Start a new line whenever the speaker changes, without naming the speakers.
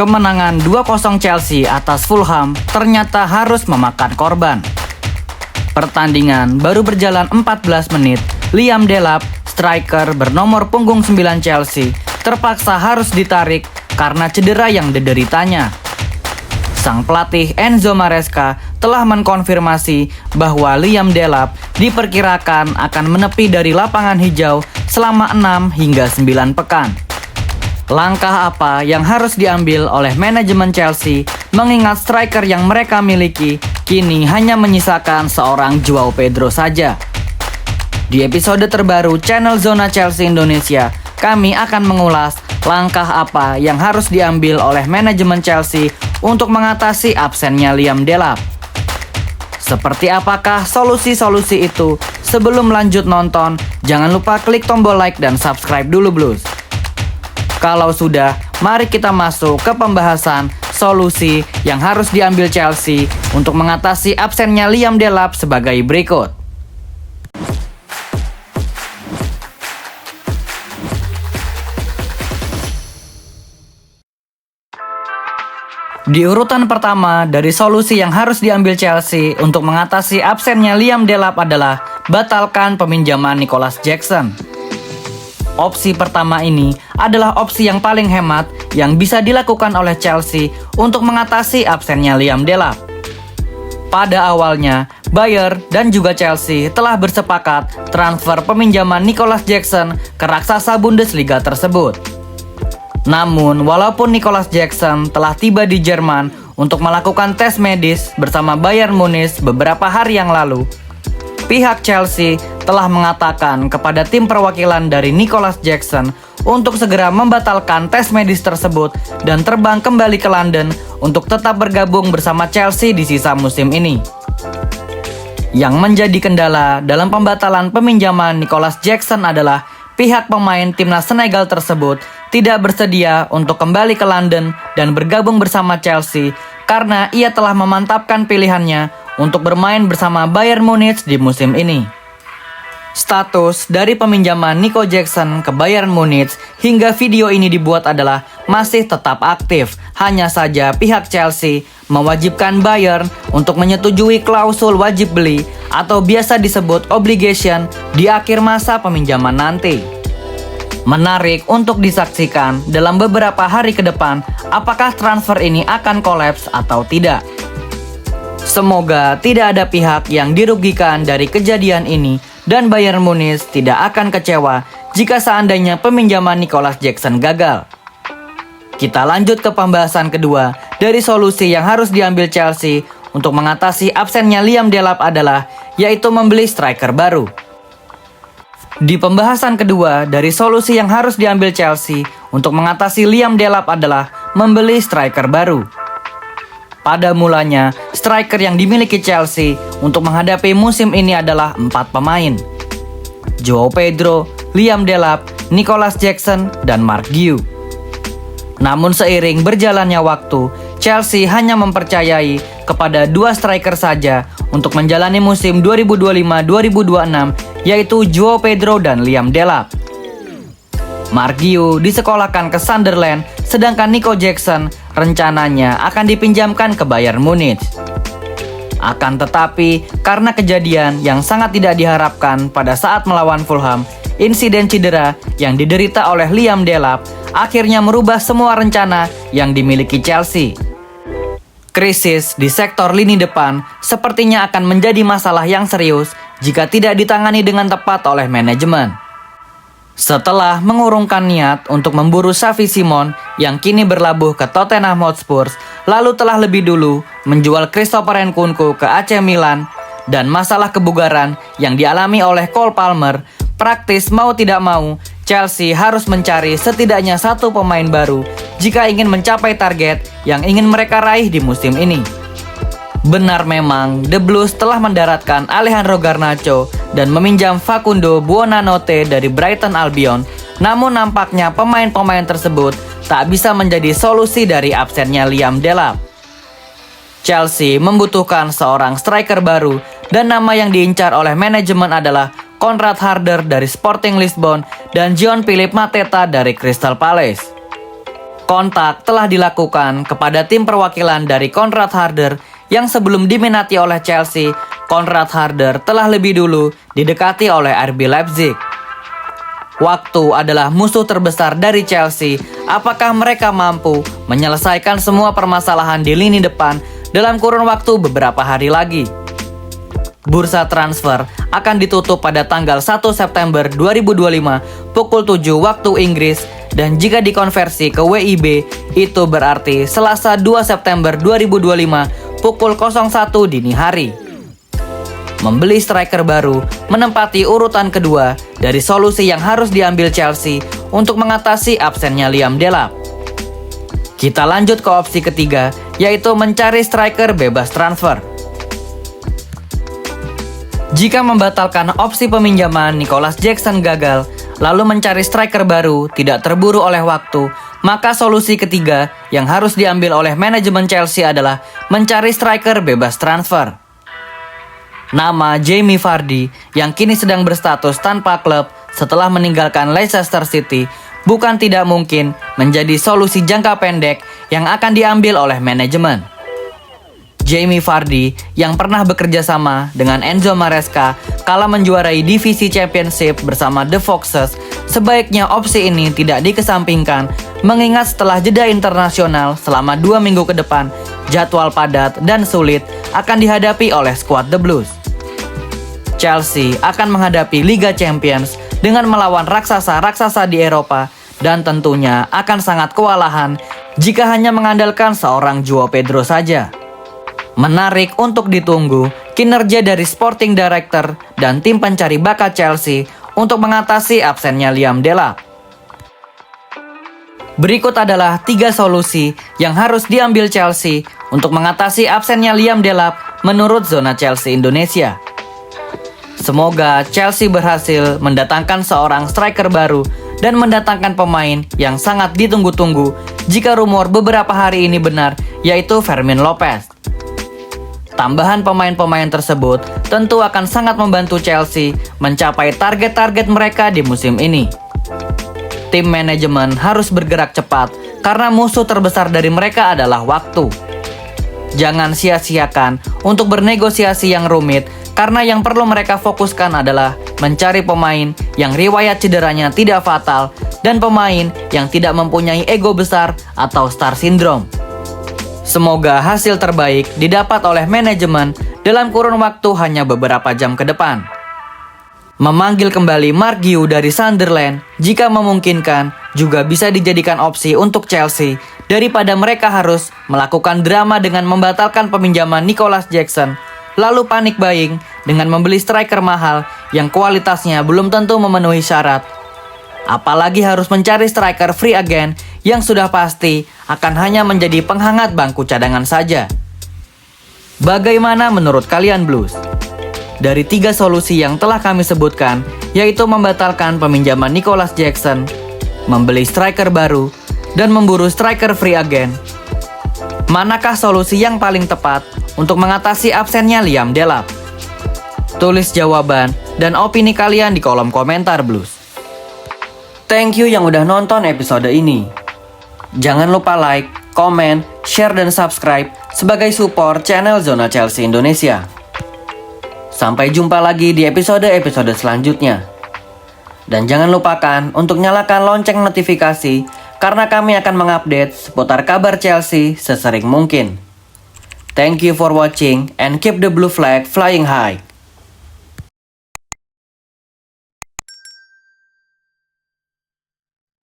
Kemenangan 2-0 Chelsea atas Fulham ternyata harus memakan korban. Pertandingan baru berjalan 14 menit, Liam Delap, striker bernomor punggung 9 Chelsea, terpaksa harus ditarik karena cedera yang dideritanya. Sang pelatih Enzo Maresca telah mengkonfirmasi bahwa Liam Delap diperkirakan akan menepi dari lapangan hijau selama 6 hingga 9 pekan. Langkah apa yang harus diambil oleh manajemen Chelsea mengingat striker yang mereka miliki kini hanya menyisakan seorang Joao Pedro saja? Di episode terbaru channel Zona Chelsea Indonesia, kami akan mengulas langkah apa yang harus diambil oleh manajemen Chelsea untuk mengatasi absennya Liam Delap. Seperti apakah solusi-solusi itu? Sebelum lanjut nonton, jangan lupa klik tombol like dan subscribe dulu blues. Kalau sudah, mari kita masuk ke pembahasan solusi yang harus diambil Chelsea untuk mengatasi absennya Liam Delap sebagai berikut. Di urutan pertama dari solusi yang harus diambil Chelsea untuk mengatasi absennya Liam Delap adalah batalkan peminjaman Nicolas Jackson. Opsi pertama ini adalah opsi yang paling hemat yang bisa dilakukan oleh Chelsea untuk mengatasi absennya Liam Delap. Pada awalnya, Bayern dan juga Chelsea telah bersepakat transfer peminjaman Nicolas Jackson ke raksasa Bundesliga tersebut. Namun, walaupun Nicolas Jackson telah tiba di Jerman untuk melakukan tes medis bersama Bayern Munich beberapa hari yang lalu, pihak Chelsea telah mengatakan kepada tim perwakilan dari Nicolas Jackson untuk segera membatalkan tes medis tersebut dan terbang kembali ke London untuk tetap bergabung bersama Chelsea di sisa musim ini. Yang menjadi kendala dalam pembatalan peminjaman Nicolas Jackson adalah pihak pemain timnas Senegal tersebut tidak bersedia untuk kembali ke London dan bergabung bersama Chelsea karena ia telah memantapkan pilihannya untuk bermain bersama Bayern Munich di musim ini. Status dari peminjaman Nico Jackson ke Bayern Munich hingga video ini dibuat adalah masih tetap aktif. Hanya saja pihak Chelsea mewajibkan Bayern untuk menyetujui klausul wajib beli atau biasa disebut obligation di akhir masa peminjaman nanti. Menarik untuk disaksikan dalam beberapa hari ke depan apakah transfer ini akan kolaps atau tidak. Semoga tidak ada pihak yang dirugikan dari kejadian ini dan Bayern Munich tidak akan kecewa jika seandainya peminjaman Nicolas Jackson gagal. Kita lanjut ke pembahasan kedua dari solusi yang harus diambil Chelsea untuk mengatasi absennya Liam Delap adalah yaitu membeli striker baru. Di pembahasan kedua dari solusi yang harus diambil Chelsea untuk mengatasi Liam Delap adalah membeli striker baru. Pada mulanya, striker yang dimiliki Chelsea untuk menghadapi musim ini adalah 4 pemain: Joao Pedro, Liam Delap, Nicolas Jackson, dan Mark Guehi. Namun seiring berjalannya waktu, Chelsea hanya mempercayai kepada 2 striker saja untuk menjalani musim 2025-2026, yaitu Joao Pedro dan Liam Delap. Mark Guehi disekolahkan ke Sunderland, sedangkan Nico Jackson rencananya akan dipinjamkan ke Bayern Munich. Akan tetapi, karena kejadian yang sangat tidak diharapkan pada saat melawan Fulham, insiden cedera yang diderita oleh Liam Delap akhirnya merubah semua rencana yang dimiliki Chelsea. Krisis di sektor lini depan sepertinya akan menjadi masalah yang serius jika tidak ditangani dengan tepat oleh manajemen. Setelah mengurungkan niat untuk memburu Xavi Simons yang kini berlabuh ke Tottenham Hotspur, lalu telah lebih dulu menjual Christopher Nkunku ke AC Milan, dan masalah kebugaran yang dialami oleh Cole Palmer, praktis mau tidak mau, Chelsea harus mencari setidaknya 1 pemain baru jika ingin mencapai target yang ingin mereka raih di musim ini. Benar memang, The Blues telah mendaratkan Alejandro Garnacho dan meminjam Facundo Buonanotte dari Brighton Albion, namun nampaknya pemain-pemain tersebut tak bisa menjadi solusi dari absennya Liam Delap. Chelsea membutuhkan seorang striker baru dan nama yang diincar oleh manajemen adalah Conrad Harder dari Sporting Lisbon dan Jean-Philippe Mateta dari Crystal Palace. Kontak telah dilakukan kepada tim perwakilan dari Konrad Harder yang sebelum diminati oleh Chelsea, Konrad Harder telah lebih dulu didekati oleh RB Leipzig. Waktu adalah musuh terbesar dari Chelsea. Apakah mereka mampu menyelesaikan semua permasalahan di lini depan dalam kurun waktu beberapa hari lagi? Bursa transfer akan ditutup pada tanggal 1 September 2025 pukul 7 waktu Inggris, dan jika dikonversi ke WIB itu berarti Selasa 2 September 2025 pukul 01 dini hari. Membeli striker baru menempati urutan kedua dari solusi yang harus diambil Chelsea untuk mengatasi absennya Liam Delap. Kita lanjut ke opsi ketiga, yaitu mencari striker bebas transfer. Jika membatalkan opsi peminjaman Nicolas Jackson gagal, lalu mencari striker baru tidak terburu oleh waktu, maka solusi ketiga yang harus diambil oleh manajemen Chelsea adalah mencari striker bebas transfer. Nama Jamie Vardy yang kini sedang berstatus tanpa klub setelah meninggalkan Leicester City bukan tidak mungkin menjadi solusi jangka pendek yang akan diambil oleh manajemen. Jamie Vardy yang pernah bekerja sama dengan Enzo Maresca kala menjuarai divisi Championship bersama The Foxes, sebaiknya opsi ini tidak dikesampingkan mengingat setelah jeda internasional selama 2 minggu ke depan, jadwal padat dan sulit akan dihadapi oleh skuad The Blues. Chelsea akan menghadapi Liga Champions dengan melawan raksasa-raksasa di Eropa dan tentunya akan sangat kewalahan jika hanya mengandalkan seorang Joao Pedro saja. Menarik untuk ditunggu kinerja dari Sporting Director dan tim pencari bakat Chelsea untuk mengatasi absennya Liam Delap. Berikut adalah 3 solusi yang harus diambil Chelsea untuk mengatasi absennya Liam Delap menurut Zona Chelsea Indonesia. Semoga Chelsea berhasil mendatangkan seorang striker baru dan mendatangkan pemain yang sangat ditunggu-tunggu jika rumor beberapa hari ini benar, yaitu Fermin Lopez. Tambahan pemain-pemain tersebut tentu akan sangat membantu Chelsea mencapai target-target mereka di musim ini. Tim manajemen harus bergerak cepat karena musuh terbesar dari mereka adalah waktu. Jangan sia-siakan untuk bernegosiasi yang rumit karena yang perlu mereka fokuskan adalah mencari pemain yang riwayat cederanya tidak fatal dan pemain yang tidak mempunyai ego besar atau star syndrome. Semoga hasil terbaik didapat oleh manajemen dalam kurun waktu hanya beberapa jam ke depan. Memanggil kembali Mark Guiu dari Sunderland jika memungkinkan juga bisa dijadikan opsi untuk Chelsea daripada mereka harus melakukan drama dengan membatalkan peminjaman Nicolas Jackson lalu panik buying dengan membeli striker mahal yang kualitasnya belum tentu memenuhi syarat. Apalagi harus mencari striker free agent yang sudah pasti akan hanya menjadi penghangat bangku cadangan saja. Bagaimana menurut kalian Blues? Dari 3 solusi yang telah kami sebutkan, yaitu membatalkan peminjaman Nicolas Jackson, membeli striker baru, dan memburu striker free agent, manakah solusi yang paling tepat untuk mengatasi absennya Liam Delap? Tulis jawaban dan opini kalian di kolom komentar Blues. Thank you yang udah nonton episode ini. Jangan lupa like, komen, share, dan subscribe sebagai support channel Zona Chelsea Indonesia. Sampai jumpa lagi di episode-episode selanjutnya. Dan jangan lupakan untuk nyalakan lonceng notifikasi karena kami akan mengupdate seputar kabar Chelsea sesering mungkin. Thank you for watching and keep the blue flag flying high.